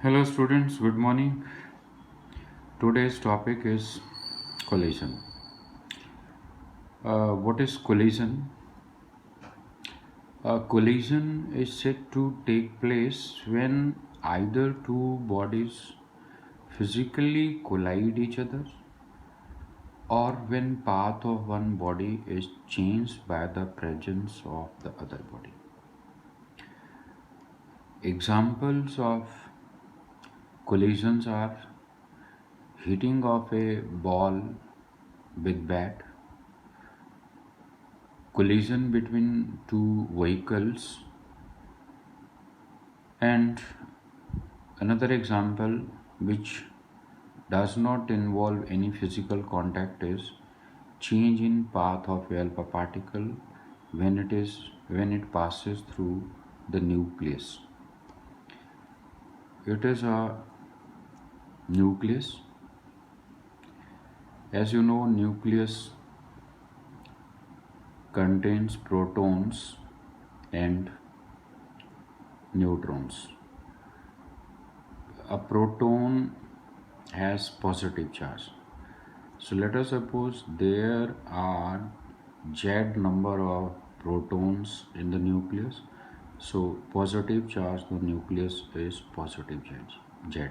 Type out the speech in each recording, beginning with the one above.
Hello students, good morning. Today's topic is collision. What is collision? A collision is said to take place when either two bodies physically collide each other or when path of one body is changed by the presence of the other body. Examples of collisions are hitting of a ball with bat, collision between two vehicles, and another example which does not involve any physical contact is change in path of alpha particle when it passes through the nucleus. It is a nucleus. As you know, nucleus contains protons and neutrons. A proton has positive charge. So let us suppose there are Z number of protons in the nucleus. So positive charge the nucleus is positive charge Z.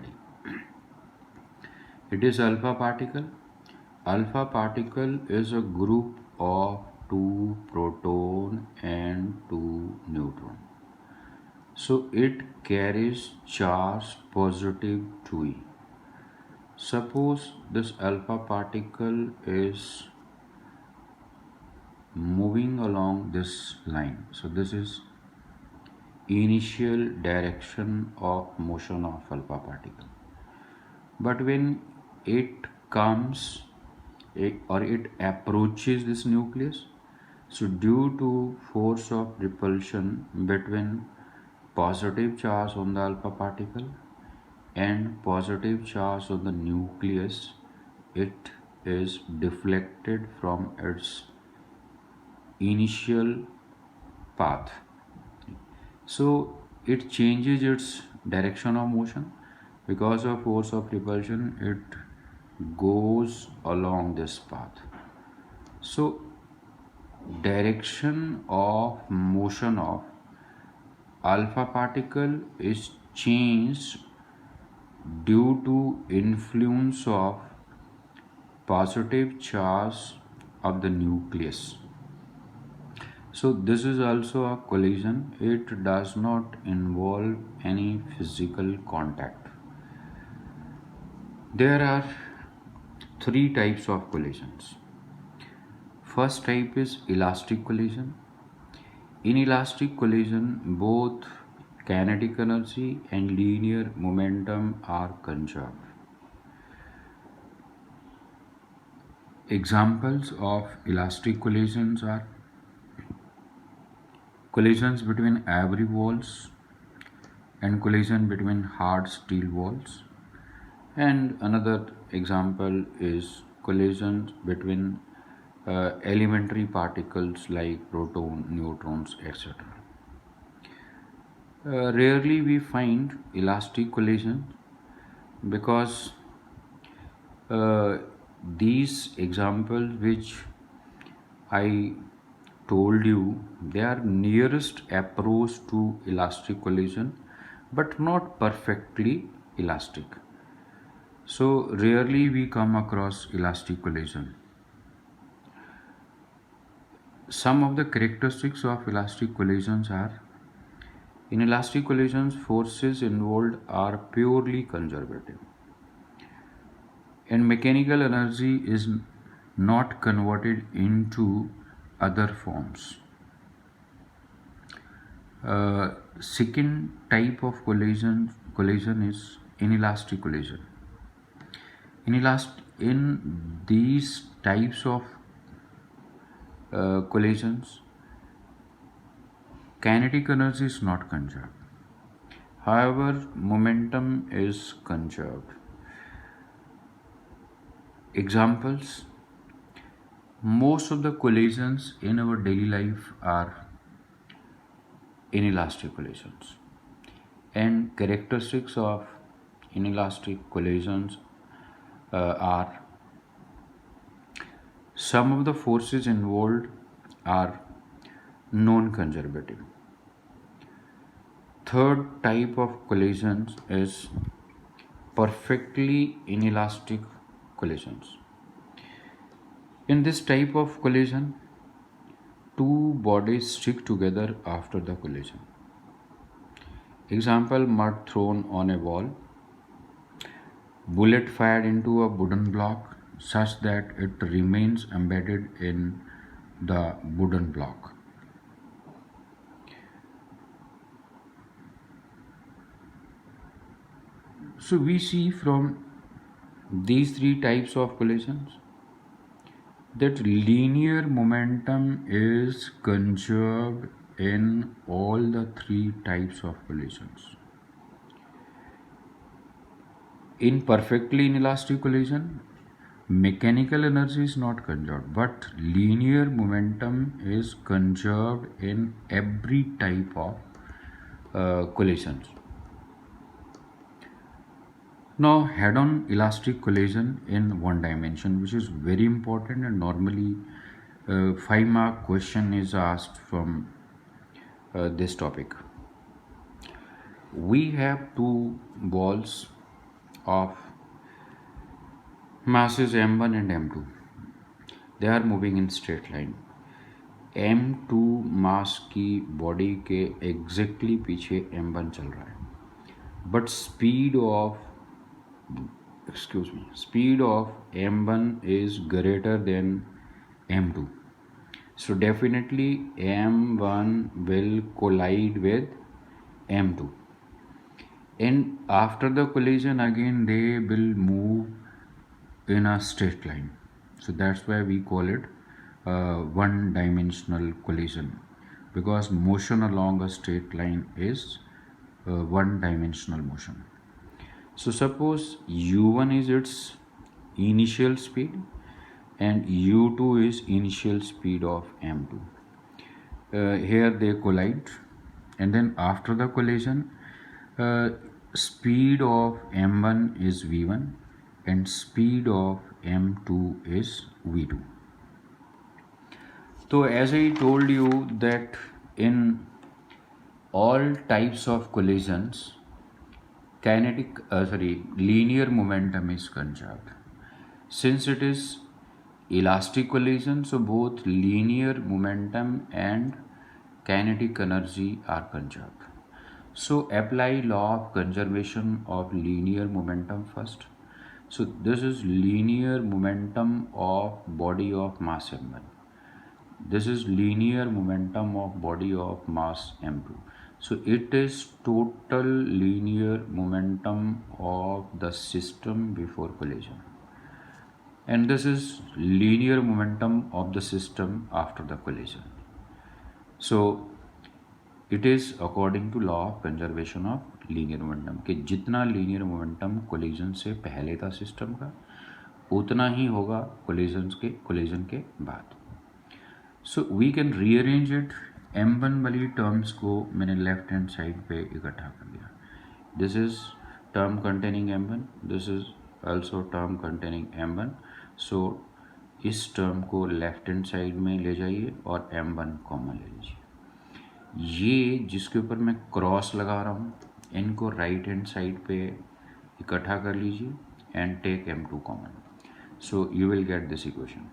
It is alpha particle. Alpha particle is a group of two proton and two neutron. So it carries charge positive 2e. Suppose this alpha particle is moving along this line. So this is initial direction of motion of alpha particle. But when it comes or it approaches this nucleus, so due to force of repulsion between positive charge on the alpha particle and positive charge on the nucleus, it is deflected from its initial path. So it changes its direction of motion because of force of repulsion. It goes along this path. So direction of motion of alpha particle is changed due to influence of positive charge of the nucleus. So this is also a collision. It does not involve any physical contact. There are three types of collisions. First type is elastic collision. In elastic collision, both kinetic energy and linear momentum are conserved. Examples of elastic collisions are collisions between ivory walls and collision between hard steel walls. And another example is collisions between elementary particles like proton, neutrons, etc. Rarely we find elastic collision because uh, these examples which I told you, they are nearest approach to elastic collision but not perfectly elastic. So rarely we come across elastic collision. Some of the characteristics of elastic collisions are: in elastic collisions, forces involved are purely conservative, and mechanical energy is not converted into other forms. Second type of collision is inelastic collision. In these types of collisions, kinetic energy is not conserved. However, momentum is conserved. Examples: most of the collisions in our daily life are inelastic collisions, and characteristics of inelastic collisions are some of the forces involved are non-conservative. Third type of collisions is perfectly inelastic collisions. In this type of collision, two bodies stick together after the collision. Example, mud thrown on a wall, bullet fired into a wooden block such that it remains embedded in the wooden block. So we see from these three types of collisions that linear momentum is conserved in all the three types of collisions. In perfectly inelastic collision, mechanical energy is not conserved, but linear momentum is conserved in every type of collisions. Now, head-on elastic collision in one dimension, which is very important, and normally 5-mark question is asked from this topic. We have two balls of masses m1 and m2. They are moving in straight line. m2 मास की body के exactly पीछे m1 चल रहा है, but speed of m1 is greater than m2. So definitely m1 will collide with m2, and after the collision again they will move in a straight line. So that's why we call it one dimensional collision, because motion along a straight line is one dimensional motion. So suppose u1 is its initial speed and u2 is initial speed of m2. Here they collide, and then after the collision speed of m1 is v1 and speed of m2 is v2. So as I told you that in all types of collisions, linear momentum is conserved. Since it is elastic collision, so both linear momentum and kinetic energy are conserved. So apply law of conservation of linear momentum first. So this is linear momentum of body of mass m1. This is linear momentum of body of mass m2. So it is total linear momentum of the system before collision. And this is linear momentum of the system after the collision. So it is according to law of conservation of linear momentum कि जितना linear momentum collision से पहले था system का उतना ही होगा collision के बाद. So we can rearrange it. m1 वाली terms को मैंने left hand side पे इकट्ठा कर दिया. This is term containing m1. This is also term containing m1. So इस term को left hand side में ले जाइए और m1 कॉमन ले लीजिए. ये जिसके ऊपर मैं क्रॉस लगा रहा हूँ इनको राइट हैंड साइड पे इकट्ठा कर लीजिए and take m2 common. So you will get this equation.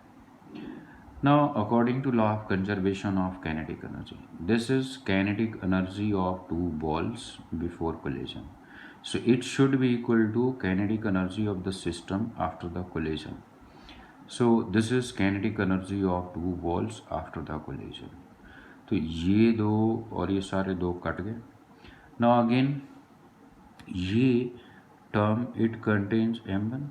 Now according to law of conservation of kinetic energy, this is kinetic energy of two balls before collision. So it should be equal to kinetic energy of the system after the collision. So this is kinetic energy of two balls after the collision. तो ये दो और ये सारे दो cut गए. Now again ये term it contains m1,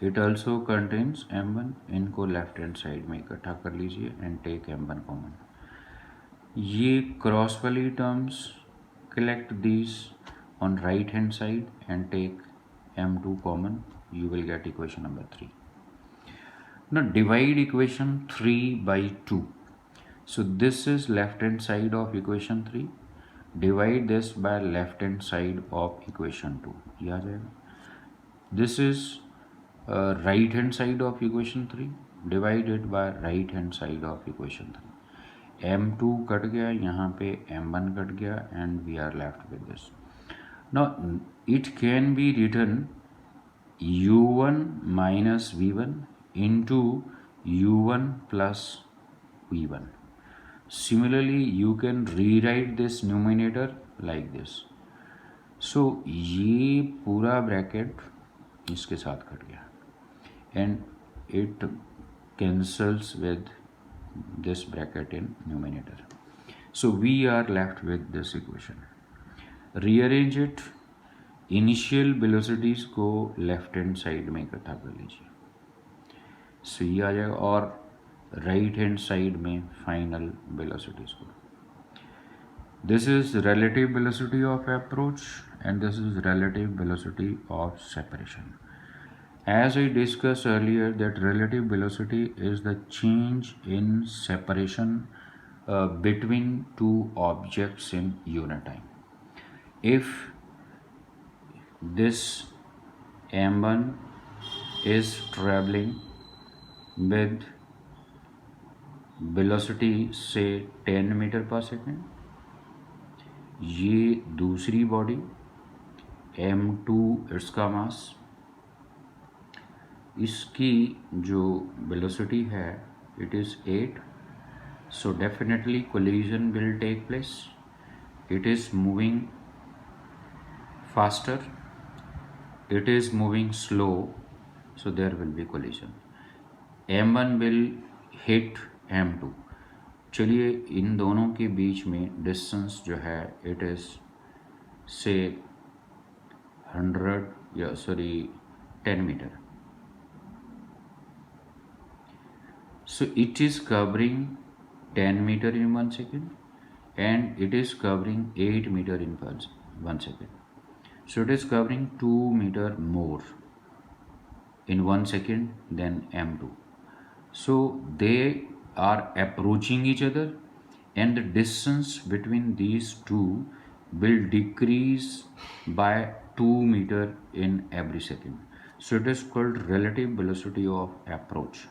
it also contains m1. इनको लेफ्ट हैंड साइड में इकट्ठा कर लीजिए एंड टेक m1 कॉमन. ये क्रॉस वाली terms collect this on right hand side and take m2 common. You will get equation number 3. Now divide equation 3 by 2. So this is left hand side of equation 3. Divide this by left hand side of equation 2, ये आ जाएगा. This is right hand side of equation 3 divided by right hand side of equation 3. m2 cut गया, यहाँ पे m1 cut गया, and we are left with this. Now it can be written u1 minus v1 into u1 plus v1. Similarly, you can rewrite this numerator like this. So ये पूरा bracket इसके साथ cut गया, and it cancels with this bracket in numerator. So we are left with this equation. Rearrange it. Initial velocities को left hand side में इकट्ठा कर लीजिए. सो ये आ जाएगा, और राइट हैंड साइड में फाइनल वेलोसिटीज़ को. This is relative velocity of approach and this is relative velocity of separation. As I discussed earlier, that relative velocity is the change in separation between two objects in unit time. If this m1 is traveling with velocity say 10 metre per second, ये दूसरी body m2 इसका मास, इसकी जो velocity है it is 8. So definitely collision will take place. It is moving faster, it is moving slow, so there will be collision. m1 will hit m2. चलिए इन दोनों के बीच में डिस्टेंस जो है इट इज़ से 10 metre. So it is covering 10 meter in 1 second and it is covering 8 meter in 1 second. So it is covering 2 meter more in 1 second than m2. So they are approaching each other and the distance between these two will decrease by 2 meter in every second. So it is called relative velocity of approach.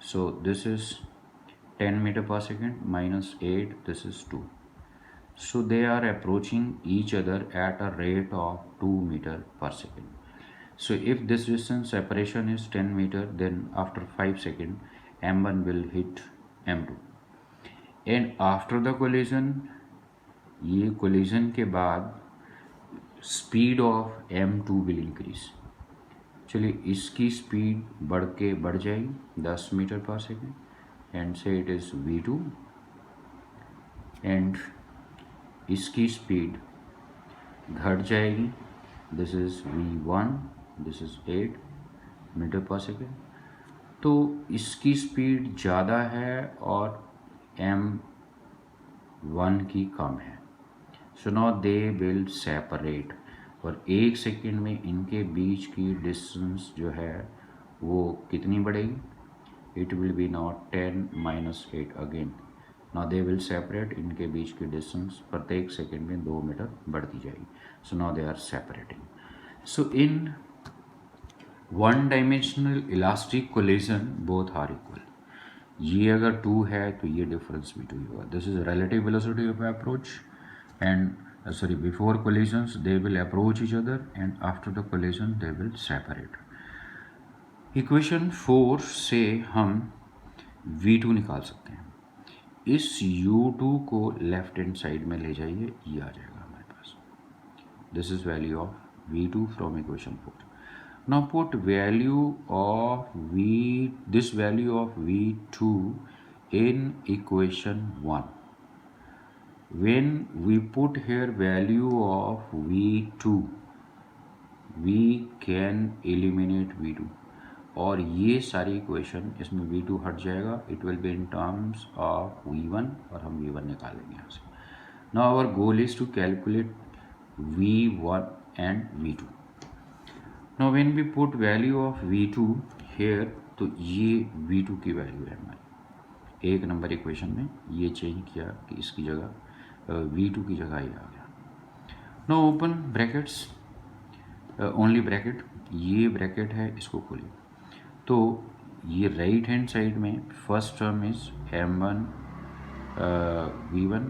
So this is 10 meter per second minus 8, this is 2. So they are approaching each other at a rate of 2 meter per second. So if this distance separation is 10 meter, then after 5 seconds m1 will hit m2. And after the collision, ये collision के बाद speed of m2 will increase. चलिए इसकी speed बढ़ जाएगी 10 metre per second, and से it is v2, and इसकी speed घट जाएगी, this is v1, this is 8 metre per second. तो इसकी स्पीड ज़्यादा है और m1 की कम है. सो नाउ दे विल सेपरेट, और 1 सेकेंड में इनके बीच की डिस्टेंस जो है वो कितनी बढ़ेगी, it will B not 10 minus 8 again. Now they will separate, इनके बीच की डिस्टेंस प्रत्येक सेकेंड में 2 मीटर बढ़ती जाएगी. So now they are separating. So in one dimensional elastic collision both are equal. ये अगर 2 है तो ये डिफरेंस भी 2 होगा. This is relative velocity of approach and before collisions they will approach each other and after the collision they will separate. Equation 4 से हम v2 निकाल सकते हैं. इस u2 को लेफ्ट हैंड साइड में ले जाइए, ये आ जाएगा हमारे पास. This is value of v2 from equation 4. Now put this value of v2 in equation 1. When we put here value of v2, we can eliminate v2, और ये सारी इक्वेशन इसमें v2 हट जाएगा. It will be in terms of v1 और हम v1 निकालेंगे यहाँ से. Now our goal is to calculate v1 and v2. Now when we put value of v2 here, तो ये v2 की वैल्यू है हमारी. 1 नंबर इक्वेशन में ये चेंज किया कि इसकी जगह V2 की जगह ये आ गया। No open brackets, only bracket, ये ब्रैकेट है, इसको खोलिए। तो ये राइट हैंड साइड में first term is m1 v1,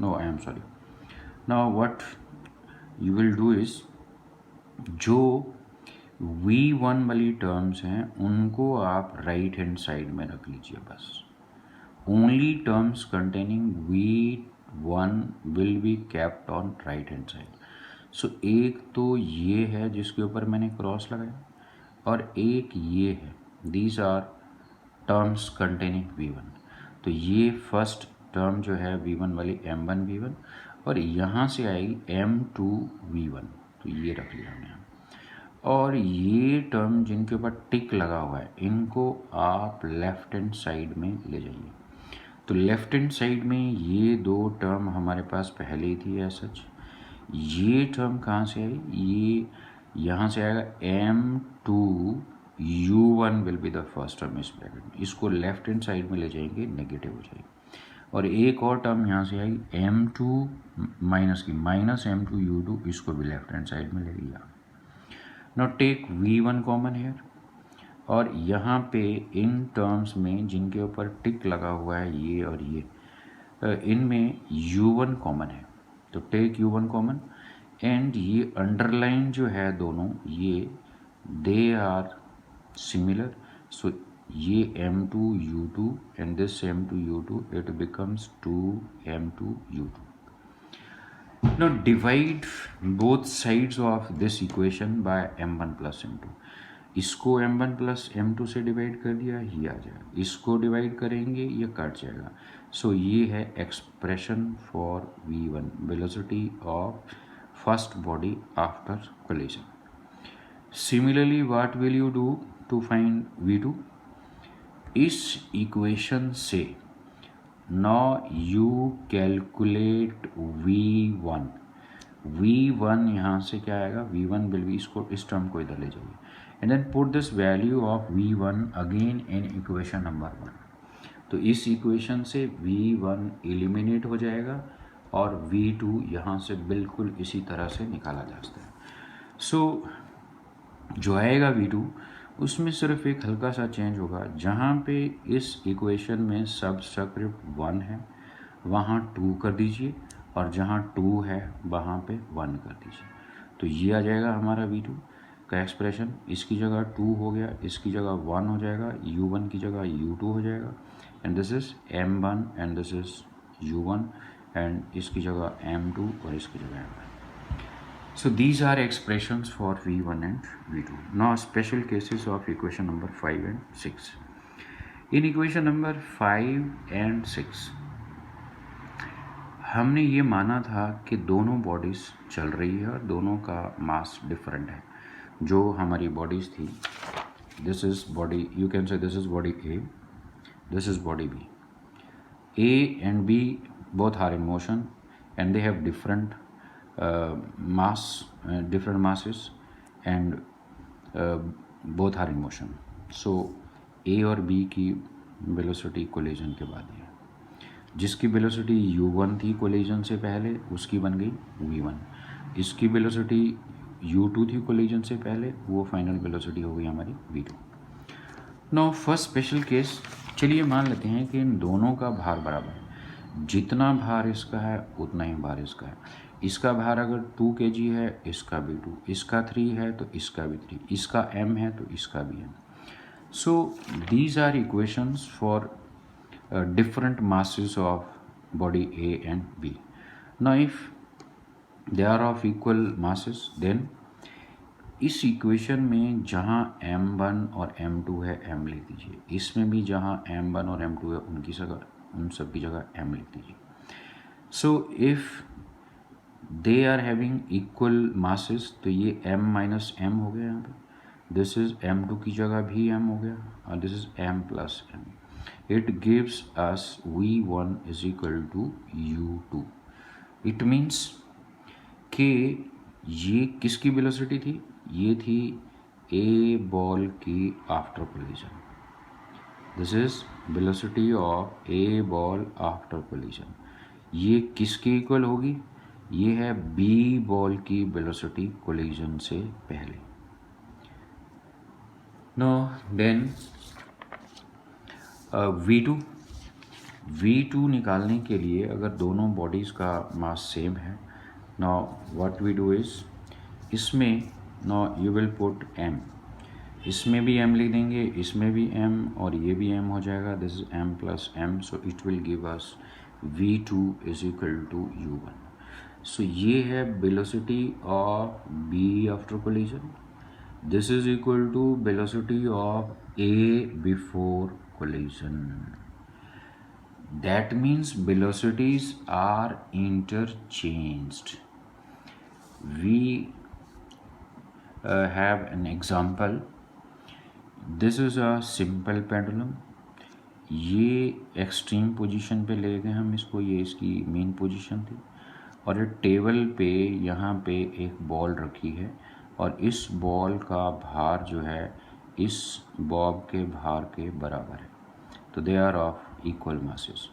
no I am sorry. Now what you will do is, जो v1 वाली टर्म्स हैं उनको आप राइट हैंड साइड में रख लीजिए बस। Only terms containing v1 will be kept on right hand side. So एक तो ये है जिसके ऊपर मैंने क्रॉस लगाया, और एक ये है, these are terms containing v1। तो ये फर्स्ट टर्म जो है v1 वाली m1 v1, और यहाँ से आएगी m2 v1, तो ये रख लिया हमने। और ये टर्म जिनके ऊपर टिक लगा हुआ है इनको आप लेफ्ट हैंड साइड में ले जाइए। तो लेफ्ट हैंड साइड में ये दो टर्म हमारे पास पहले ही थी एज सच। ये टर्म कहाँ से आई, ये यहाँ से आएगा m2 u1 will be the first term इस ब्रैकेट में, इसको लेफ्ट हैंड साइड में ले जाएंगे, नेगेटिव हो जाएगी। और एक और टर्म यहाँ से आई m2 माइनस की माइनस m2 u2, इसको भी लेफ्ट हैंड साइड में ले लिया। Now take v1 common hair, और यहाँ पे इन टर्म्स में जिनके ऊपर टिक लगा हुआ है ये और ये, इनमें u1 कॉमन है, तो टेक u1 कॉमन। एंड ये अंडरलाइन जो है दोनों, ये दे आर सिमिलर, सो ये m2 u2 and this m2 u2, it becomes 2m2 u2। Now divide both sides of this equation by m1 plus m2। इसको m1 plus m2 से divide कर दिया, ये आ जाएगा। इसको डिवाइड करेंगे, ये कट जाएगा। सो ये है expression for v1, velocity of first body after collision. Similarly what will you do to find v2? इस इक्वेशन से now you calculate v1। v1 यहाँ से क्या आएगा, v1 विल बी, इसको इस टर्म को इधर ले जाइए, and then put this value of v1 again in equation number 1। तो इस इक्वेशन से v1 एलिमिनेट हो जाएगा और v2 यहाँ से बिल्कुल इसी तरह से निकाला जा सकता है। सो जो आएगा v2, उसमें सिर्फ एक हल्का सा चेंज होगा, जहाँ पे इस इक्वेशन में सबस्क्रिप्ट 1 है वहाँ 2 कर दीजिए, और जहाँ 2 है वहाँ पे 1 कर दीजिए। तो ये आ जाएगा हमारा v2 का एक्सप्रेशन। इसकी जगह 2 हो गया, इसकी जगह 1 हो जाएगा, u1 की जगह u2 हो जाएगा, and this is m1 and this is u1, and इसकी जगह m2 और इसकी जगह m1। So these are expressions for v1 and v2. Now special cases of equation number 5 and 6. In equation number 5 and 6 हमने ये माना था कि दोनों बॉडीज़ चल रही है और दोनों का मास डिफरेंट है। जो हमारी बॉडीज़ थी, this is body, you can say this is body A, this is body B. A and B both are in motion and they have different different masses, and both are in motion. So A और B की velocity collision के बाद है, जिसकी velocity u1 थी collision से पहले, उसकी बन गई v1। इसकी वेलोसिटी u2 थी कोलिजन से पहले, वो फाइनल वेलोसिटी हो गई हमारी v2। Now first special case, चलिए मान लेते हैं कि इन दोनों का भार बराबर है। जितना भार इसका है उतना ही भार इसका है। इसका भार अगर 2 kg है, इसका भी 2, इसका 3 है तो इसका भी 3, इसका m है तो इसका भी m। So these are equations for different masses of body A and B. Now if they are of equal masses, then इस इक्वेशन में जहाँ m1 और m2 है m लिख दीजिए, इसमें भी जहाँ m1 और m2 है उनकी जगह, उन सब की जगह m लिख दीजिए। So if they are having equal masses, तो ये m माइनस m हो गया यहाँ पे, दिस इज़ m2 की जगह भी m हो गया, और this is m plus m। It gives us v1 is equal to u2. It means कि ये किसकी वेलोसिटी थी, ये थी A बॉल की after collision. This is velocity of A ball after collision. ये किसके इक्वल होगी? ये है बी बॉल की वेलोसिटी कोलिजन से पहले। नो देन V2 निकालने के लिए अगर दोनों बॉडीज़ का मास सेम है, now what we do is, इसमें now you will put m, इसमें भी m लिख देंगे, इसमें भी m और ये भी m हो जाएगा, this is m plus m, so it will give us V2 is equal to U1। सो ये है velocity of B after collision, this is equal to velocity of A before collision. That means velocities are interchanged. We have an example. This is a simple pendulum. ये extreme position पे ले गए हम इसको, ये इसकी मेन पोजीशन थी, और ये टेबल पे यहाँ पे एक बॉल रखी है और इस बॉल का भार जो है इस बॉब के भार के बराबर है, तो they are of equal masses.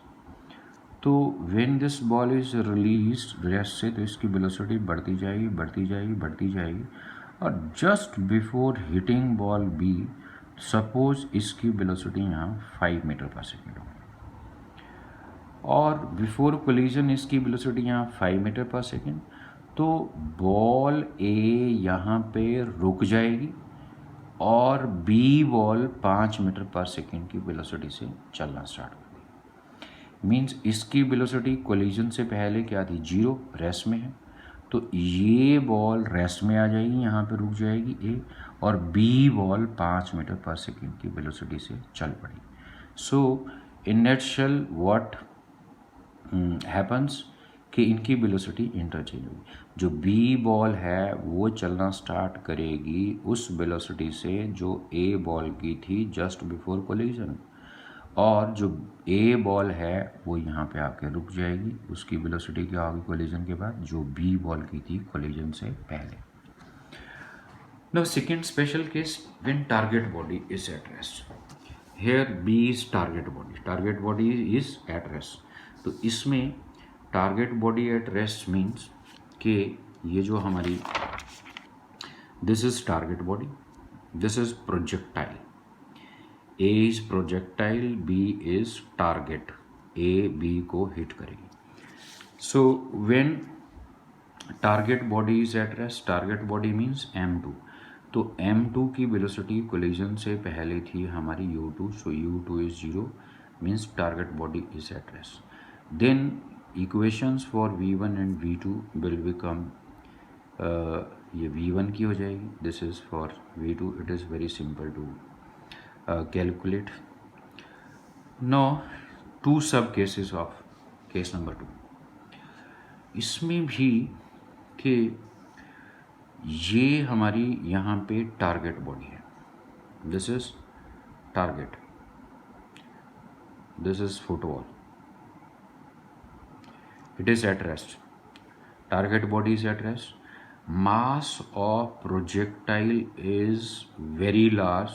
तो when this ball is released rest से, तो इसकी वेलोसिटी बढ़ती जाएगी बढ़ती जाएगी बढ़ती जाएगी, और just before hitting ball B, suppose इसकी वेलोसिटी यहाँ 5 मीटर पर सेकेंड हो, और बिफोर कोलिजन इसकी वेलोसिटी यहाँ 5 मीटर पर सेकेंड, तो बॉल ए यहाँ पे रुक जाएगी और B ball 5 metre per second की वेलोसिटी से चलना स्टार्ट कर देगी। मीन्स इसकी वेलोसिटी कोलिजन से पहले क्या थी? 0, रेस्ट में है, तो ये बॉल रेस्ट में आ जाएगी, यहाँ पे रुक जाएगी ए, और B ball 5 metre per second की वेलोसिटी से चल पड़ेगी। सो इन नटशेल व्हाट हैपन्स कि इनकी वेलोसिटी इंटरचेंज होगी। जो बी बॉल है वो चलना स्टार्ट करेगी उस वेलोसिटी से जो ए बॉल की थी जस्ट बिफोर कोलिजन, और जो ए बॉल है वो यहाँ पे आके रुक जाएगी, उसकी वेलोसिटी क्या होगी कोलिजन के बाद? जो बी बॉल की थी कोलिजन से पहले। Now second special case, when target body is at rest. Here B is target body is at rest. तो इसमें target body at rest means कि ये जो हमारी this is target body, this is projectile, A is projectile, B is target, A B को hit करेगी। So when target body is at rest, target body means m2, तो m2 की velocity collision से पहले थी हमारी u2, so u2 is 0, means target body is at rest. Then equations for v1 and v2 will become, ये v1 की हो जाएगी, this is for v2, it is very simple to calculate. No two sub cases of case number 2, इसमें भी कि ये हमारी यहाँ पे टारगेट बॉडी है, this is target, this is football, it is at rest, target body is at rest, mass of projectile is very large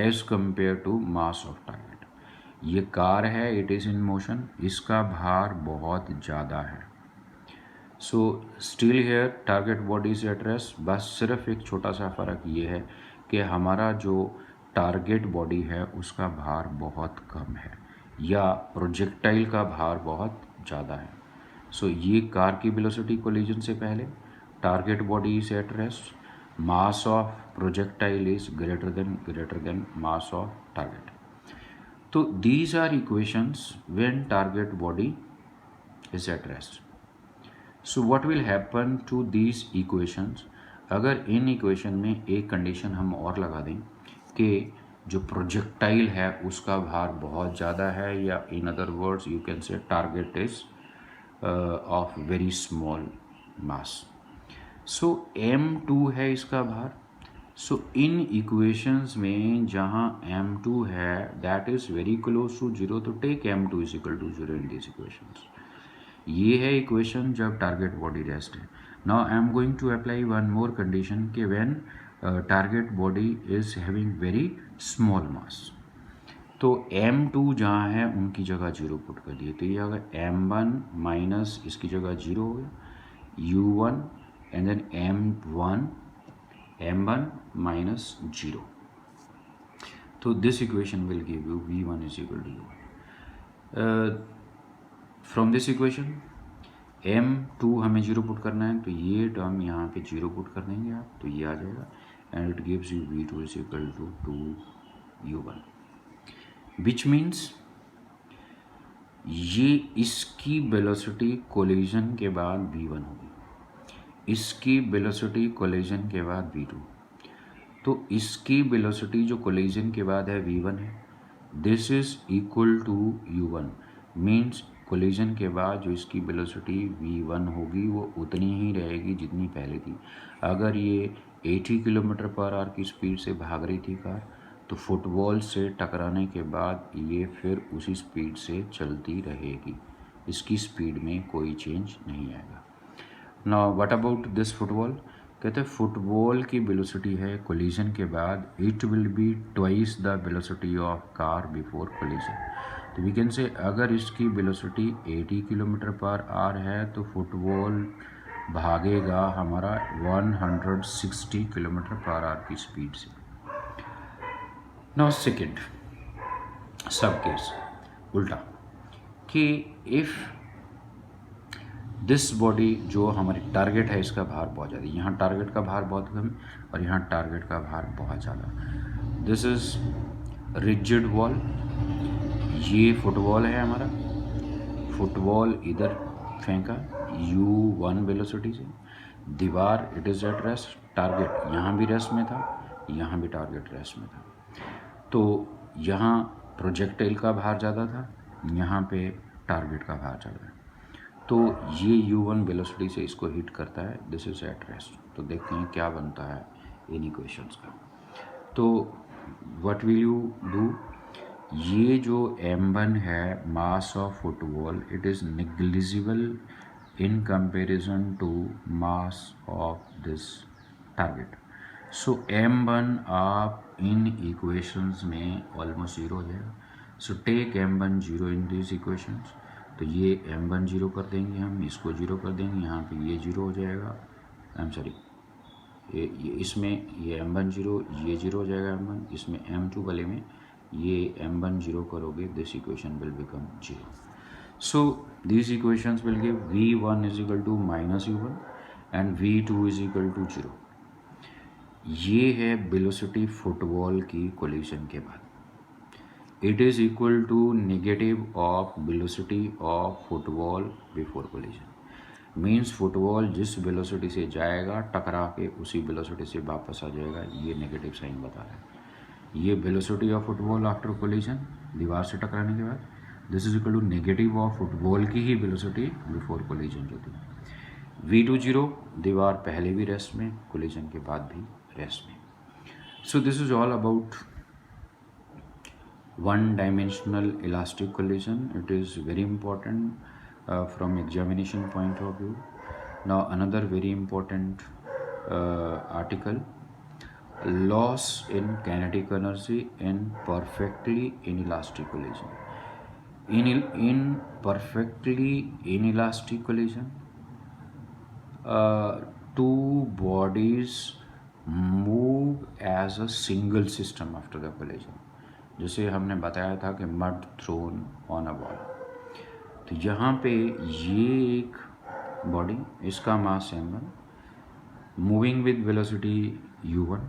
as compared to mass of target। ये car है, it is in motion, इसका भार बहुत ज़्यादा है। So still here target body is at rest, बस सिर्फ एक छोटा सा फ़र्क ये है कि हमारा जो टारगेट बॉडी है उसका भार बहुत कम है या प्रोजेक्टाइल का भार बहुत ज़्यादा है। सो ये कार की वेलोसिटी कोलिजन से पहले, target body is at rest, mass of projectile is greater than mass of target. तो these are equations when target body is at rest. So what will happen to these equations, अगर इन equation में एक condition हम और लगा दें कि जो प्रोजेक्टाइल है उसका भार बहुत ज़्यादा है, या in other words you can say target is of very small mass, so m2 है इसका भार। सो इन इक्वेशंस में जहाँ m2 है that is very close to 0, तो take m2 is equal to 0 in this equations. ये है इक्वेशन जब टारगेट बॉडी रेस्ट है। Now I am going to apply one more condition कि when target body is having very small mass. तो m2 जहाँ है उनकी जगह 0 पुट कर दिए, तो ये अगर m1 माइनस इसकी जगह 0 हो गया, u1 and then m1 minus 0. तो this equation will give you v1 is equal to u1. From this equation m2 हमें 0 पुट करना है, तो ये टर्म यहाँ पे 0 पुट कर देंगे आप, तो ये आ जाएगा and it gives you v2 is equal to 2u1, which means ये इसकी वेलोसिटी कोलिजन के बाद v1 होगी, इसकी वेलोसिटी कोलिजन के बाद v2. तो इसकी वेलोसिटी जो कोलिजन के बाद है v1 है, this is equal to u1, means collision के बाद जो इसकी वेलोसिटी v1 होगी वो उतनी ही रहेगी जितनी पहले थी. अगर ये 80 किलोमीटर पर आवर की स्पीड से भाग रही थी कार, तो फुटबॉल से टकराने के बाद ये फिर उसी स्पीड से चलती रहेगी, इसकी स्पीड में कोई चेंज नहीं आएगा. Now what about this football? कहते हैं फुटबॉल की वेलोसिटी है कोलिजन के बाद it will be twice the velocity of car before collision. तो वी कैन से अगर इसकी वेलोसिटी 80 किलोमीटर पर आवर है तो फुटबॉल भागेगा हमारा 160 किलोमीटर पर आवर की स्पीड से. नाउ सेकेंड सब केस उल्टा, कि इफ़ दिस बॉडी जो हमारी टारगेट है इसका भार बहुत ज़्यादा, यहाँ टारगेट का भार बहुत कम और यहाँ टारगेट का भार बहुत ज़्यादा. दिस इज रिजिड वॉल, ये फुटबॉल है हमारा, फुटबॉल इधर फेंका u1 वेलोसिटी से, दीवार it is eight rest, target यहाँ भी रेस्ट में था, यहाँ भी टारगेट रेस्ट में था. तो यहाँ प्रोजेक्टाइल का भार ज़्यादा था, यहाँ पे टारगेट का भार ज़्यादा है. तो ये u1 वेलोसिटी से इसको हिट करता है, दिस इज एट रेस्ट. तो देखते हैं क्या बनता है इन इक्वेशंस का. तो व्हाट विल यू डू, ये जो m1 है mass of football, it is negligible in comparison to mass of this target. So m1 आप इन इक्वेशंस में ऑलमोस्ट 0 हो जाएगा. So take m1 0 in this equations. तो ये m1 0 कर देंगे हम, इसको 0 कर देंगे, यहाँ पे ये 0 हो जाएगा, ये इसमें ये m1 0, ये 0 हो जाएगा m1, इसमें m2 वाले में ये m1 0 करोगे, this equation will become 0. So this equations will give v1 is equal to minus u1 and v2 is equal to 0. ये है वेलोसिटी फुटबॉल की कोलिजन के बाद. It is equal to negative of velocity of football before collision. Means football जिस velocity से जाएगा टकरा के उसी वेलोसिटी से वापस आ जाएगा, ये नेगेटिव साइन बता रहा है. ये velocity of football after collision, दीवार से टकराने के बाद, this is equal to negative of football की ही वेलोसिटी बिफोर कोलिजन जो थी. v2 0, दीवार पहले भी रेस्ट में, कोलिजन के बाद भी रेस्ट में. सो this is all about one-dimensional elastic collision. It is very important from examination point of view. Now another very important article, loss in kinetic energy in perfectly inelastic collision. In perfectly inelastic collision, two bodies move as a single system after the collision. जैसे हमने बताया था कि mud thrown on a ball, तो यहाँ पे ये एक बॉडी, इसका मास m1, moving with velocity u1,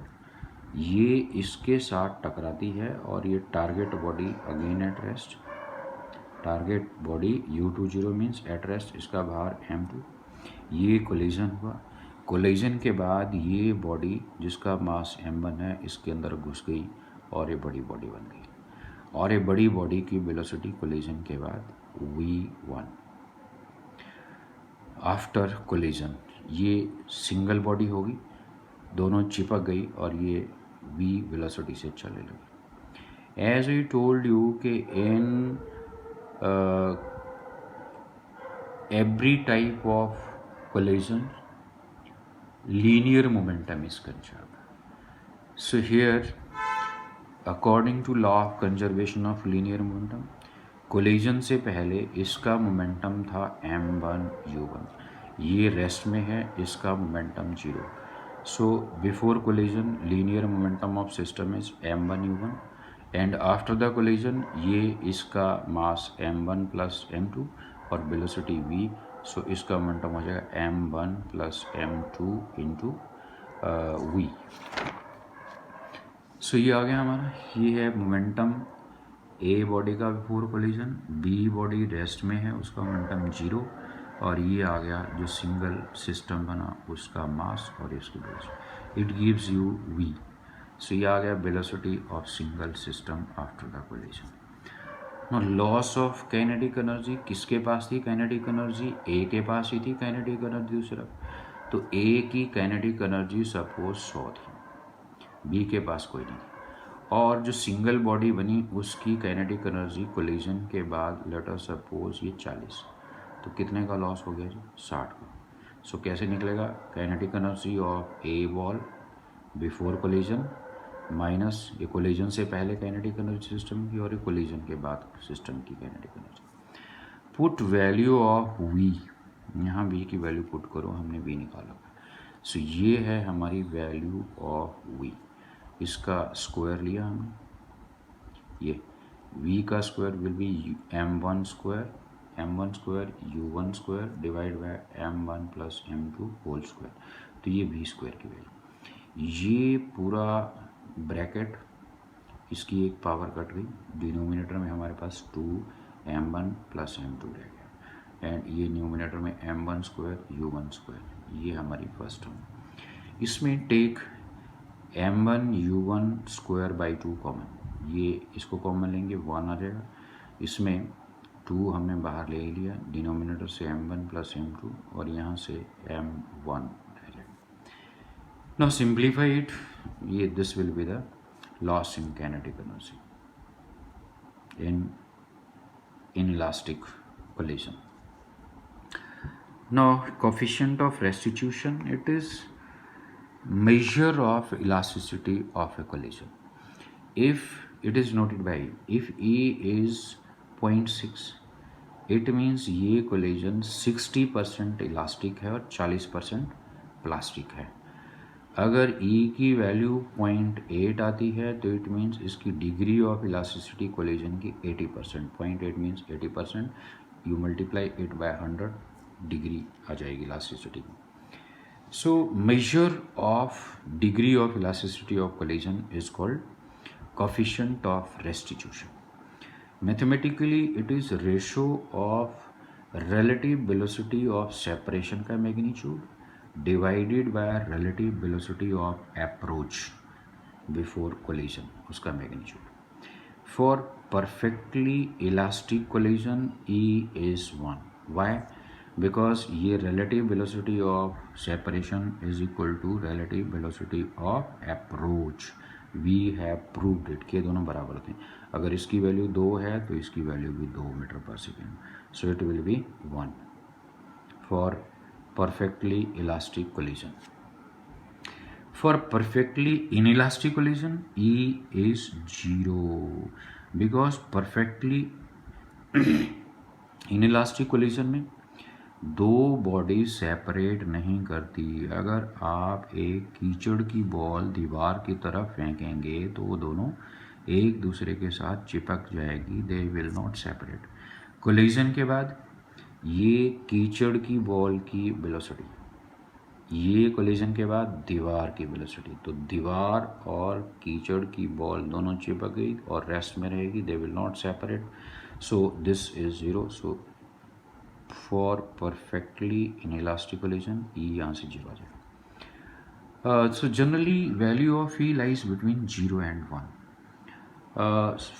ये इसके साथ टकराती है और ये target body again eight rest, target body u2 0 means at rest, इसका भार m2, ये कोलिजन हुआ. कोलिजन के बाद ये बॉडी जिसका मास m1 है इसके अंदर घुस गई और ये बड़ी बॉडी बन गई, और ये बड़ी बॉडी की वेलोसिटी कोलिजन के बाद v1 आफ्टर कोलिजन, ये सिंगल बॉडी होगी, दोनों चिपक गई और ये v वेलोसिटी से चलने लगी. एज आई टोल्ड यू कि in every type of collision linear momentum is conserved. So here according to law of conservation of linear momentum, collision से पहले इसका मोमेंटम था m1u1, ये रेस्ट में है, इसका momentum 0. So before collision linear momentum of system is m1u1 and after the collision ये इसका मास m1 प्लस m2 और वेलोसिटी v. सो इसका मोमेंटम हो जाएगा m1 plus m2 into v. सो ये आ गया हमारा, ये है मोमेंटम ए बॉडी का before collision, B body rest में है, उसका मोमेंटम 0, और ये आ गया जो सिंगल सिस्टम बना उसका मास और इसकी velocity. It gives you V. So ये आ गया velocity of single system after the collision. No loss of kinetic energy, किसके पास थी काइनेटिक एनर्जी? ए के पास ही थी काइनेटिक एनर्जी दूसरा. तो ए की काइनेटिक एनर्जी सपोज 100 थी, बी के पास कोई नहीं, और जो सिंगल बॉडी बनी उसकी काइनेटिक एनर्जी कोलिजन के बाद लेट अस सपोज ये 40. तो कितने का लॉस हो गया जी? 60 का. सो कैसे निकलेगा? Kinetic energy of A ball before collision minus ये कोलिजन से पहले काइनेटिक एनर्जी सिस्टम की और ये कोलिजन के बाद सिस्टम की kinetic energy. Put value of v, यहाँ वी की वैल्यू पुट करो, हमने वी निकाला. सो ये है हमारी वैल्यू ऑफ वी. इसका स्क्वायर लिया हमने, ये v का square will be m1 square u1 square divide by m1 plus m2 whole square. तो ये v स्क्वायर की वैल्यू, ये पूरा ब्रैकेट इसकी एक पावर कट गई, डिनोमिनेटर में हमारे पास 2m1 प्लस m2 रह गया, एंड ये न्यूमिनेटर में m1 स्क्वायर u1 स्क्वायर. ये हमारी फर्स्ट टर्म. इसमें take m1 u1 square by 2 common, ये इसको कॉमन लेंगे 1 आ जाएगा. इसमें 2 हमने बाहर ले लिया, डिनोमिनेटर से m1 प्लस m2 और यहाँ से m1 रह जाएगा. नाउ सिंप्लीफाई इट, ये this will be the loss in kinetic energy in inelastic collision. Now coefficient of restitution, it is measure of elasticity of a collision. If it is noted by, if E is 0.6, it means ये collision 60% elastic है और 40% plastic है. अगर E की value 0.8 आती है तो it means इसकी डिग्री ऑफ इलास्टिसिटी कोलिजन की 80%. 0.8 means 80%, you multiply it by 100, degree आ जाएगी इलास्टिसिटी की. So measure of degree of elasticity of collision is called coefficient of restitution. Mathematically it is ratio of relative velocity of separation का magnitude divided by relative velocity of approach before collision उसका magnitude. For perfectly elastic collision E is 1. Why? Because ये relative velocity of separation is equal to relative velocity of approach. We have proved it कि दोनों बराबर होते हैं. अगर इसकी value 2 है तो इसकी वैल्यू भी 2 metre per second. So it will B 1 for perfectly elastic collision. For perfectly inelastic collision E is 0 because perfectly inelastic collision में दो बॉडी सेपरेट नहीं करती. अगर आप एक कीचड़ की बॉल दीवार की तरफ फेंकेंगे तो वो दोनों एक दूसरे के साथ चिपक जाएगी, दे विल नॉट सेपरेट. कोलिजन के बाद ये कीचड़ की बॉल की वेलोसिटी, ये कोलिजन के बाद दीवार की वेलोसिटी, तो दीवार और कीचड़ की बॉल दोनों चिपक गई और रेस्ट में रहेगी, they will not separate. So this is 0. So for perfectly inelastic collision E यहाँ से 0 आ जाएगा. So generally value of E lies between 0 and 1.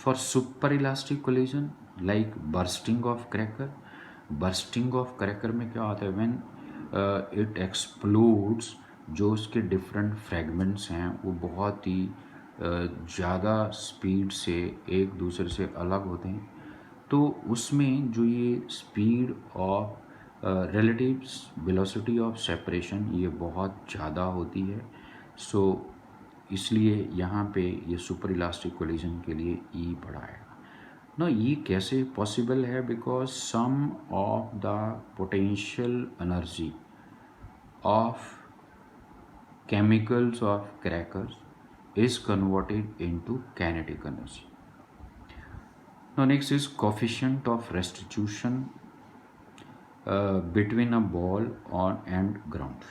For super elastic collision like bursting of cracker, bursting of cracker में क्या होता है? When it explodes, जो उसके डिफरेंट फ्रेगमेंट्स हैं वो बहुत ही ज़्यादा स्पीड से एक दूसरे से अलग होते हैं, तो उसमें जो ये speed of relative velocity of separation ये बहुत ज़्यादा होती है. सो इसलिए यहाँ पे ये सुपर इलास्टिक कोलिजन के लिए ई पड़ा है ना। ये कैसे पॉसिबल है? Because sum of the potential energy of chemicals of crackers is converted into kinetic energy. Now next is coefficient of restitution between a ball on and ground.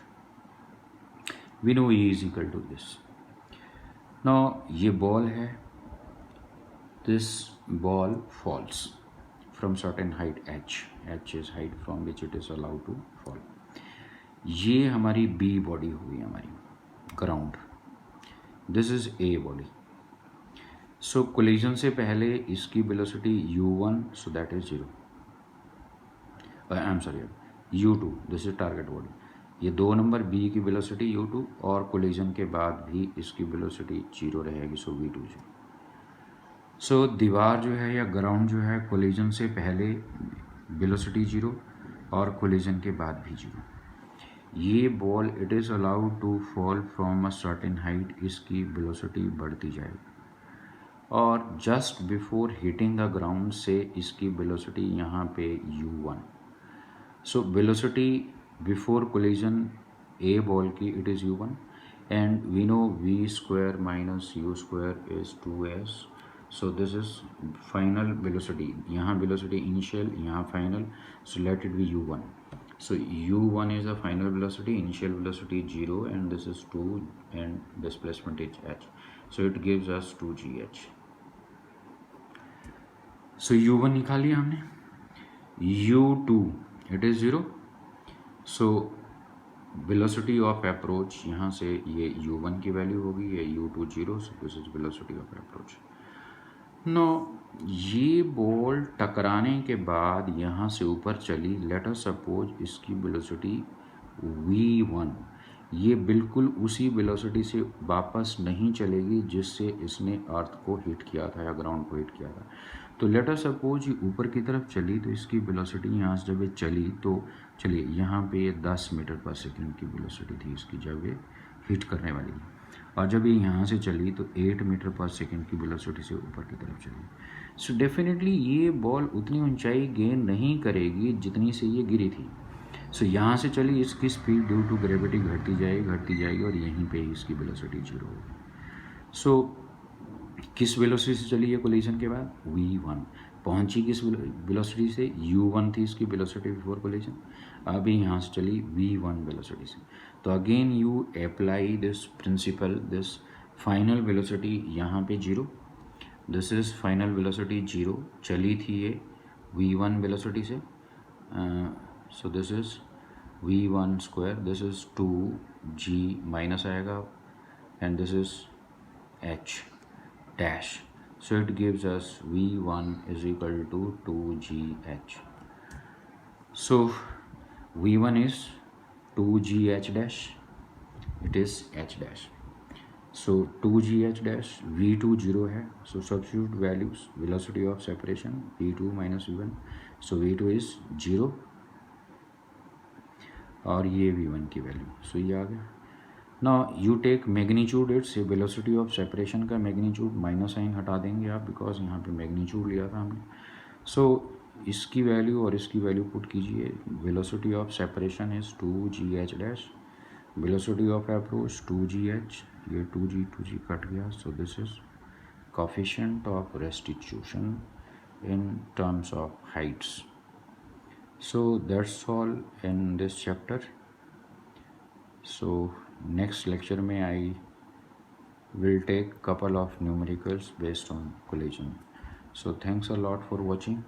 We know E is equal to this. Now ये ball है, this ball falls from certain height h. h is height from which it is allowed to fall. ये हमारी B body हुई हमारी ground, this is a body. So collision से पहले इसकी velocity u1, so that is 0. I am sorry, u2, this is target body. ये 2 number B की velocity u2 और कोलिजन के बाद भी इसकी वेलोसिटी 0 रहेगी, सो v2 0. सो दीवार जो है या ग्राउंड जो है कोलिजन से पहले वेलोसिटी 0 और कोलिजन के बाद भी 0. ये ball it is allowed to fall from a certain height, इसकी वेलोसिटी बढ़ती जाएगी और just before hitting the ground से इसकी वेलोसिटी यहाँ पे u1. So velocity before collision a ball की it is u1 and we know v square minus u square is 2s. So this is final velocity, यहाँ velocity initial, यहाँ final, so let it be u1. So u1 is the final velocity, initial velocity 0 and this is 2 and displacement is h. So it gives us 2gh. So u1 निकाल लिया हमने. u2 it is 0. So velocity of approach यहाँ से ये u1 की value होगी, ये u2 0. So this is velocity of approach. No ये बॉल टकराने के बाद यहाँ से ऊपर चली, लेट अस सपोज इसकी वेलोसिटी v1, ये बिल्कुल उसी वेलोसिटी से वापस नहीं चलेगी जिससे इसने अर्थ को हिट किया था या ग्राउंड को हिट किया था. तो लेट अस सपोज ये ऊपर की तरफ चली तो इसकी वेलोसिटी यहाँ से जब ये चली तो चलिए यहाँ पे ये 10 मीटर पर सेकेंड की वेलोसिटी थी इसकी जब ये हिट करने वाली, और जब ये यहाँ से चली तो 8 मीटर पर सेकेंड की वेलोसिटी से ऊपर की तरफ चली. सो डेफिनेटली ये बॉल उतनी ऊंचाई गेन नहीं करेगी जितनी से ये गिरी थी. सो यहाँ से चली, इसकी स्पीड ड्यू टू ग्रेविटी घटती जाएगी और यहीं पे इसकी वेलोसिटी 0 होगी. सो किस वेलोसिटी से चली है कोलिजन के बाद? v1. पहुंची किस वेलोसिटी से? u1 थी इसकी वेलोसिटी बिफोर कोलिजन, अभी यहाँ से चली v1 वेलोसिटी से. तो again you apply this principle, this final velocity यहाँ पे 0, दिस इज फाइनल वेलोसिटी 0, चली थी ये v1 वेलोसिटी से. So this is v1 square, this is 2g minus आएगा and this is h dash. So it gives us v1 is equal to 2gh. So v1 is 2gh dash, it is h dash. So 2gh dash, v2 0 है, so substitute values, velocity of separation v2 minus v1, so v2 is 0 और ये v1 की value, so ये आ गया. Now you take magnitude, it's velocity of separation का magnitude, minus sign हटा देंगे आप बिकॉज यहाँ पे मैग्नीट्यूड लिया था हमने. सो इसकी वैल्यू और इसकी वैल्यू पुट कीजिए. Velocity of separation is 2gh dash, velocity of approach 2gh, ये 2g कट गया. सो this is coefficient of restitution in terms of Heights. So that's all in this chapter. So next lecture में I will take couple of numericals based on collision. So thanks a lot for watching.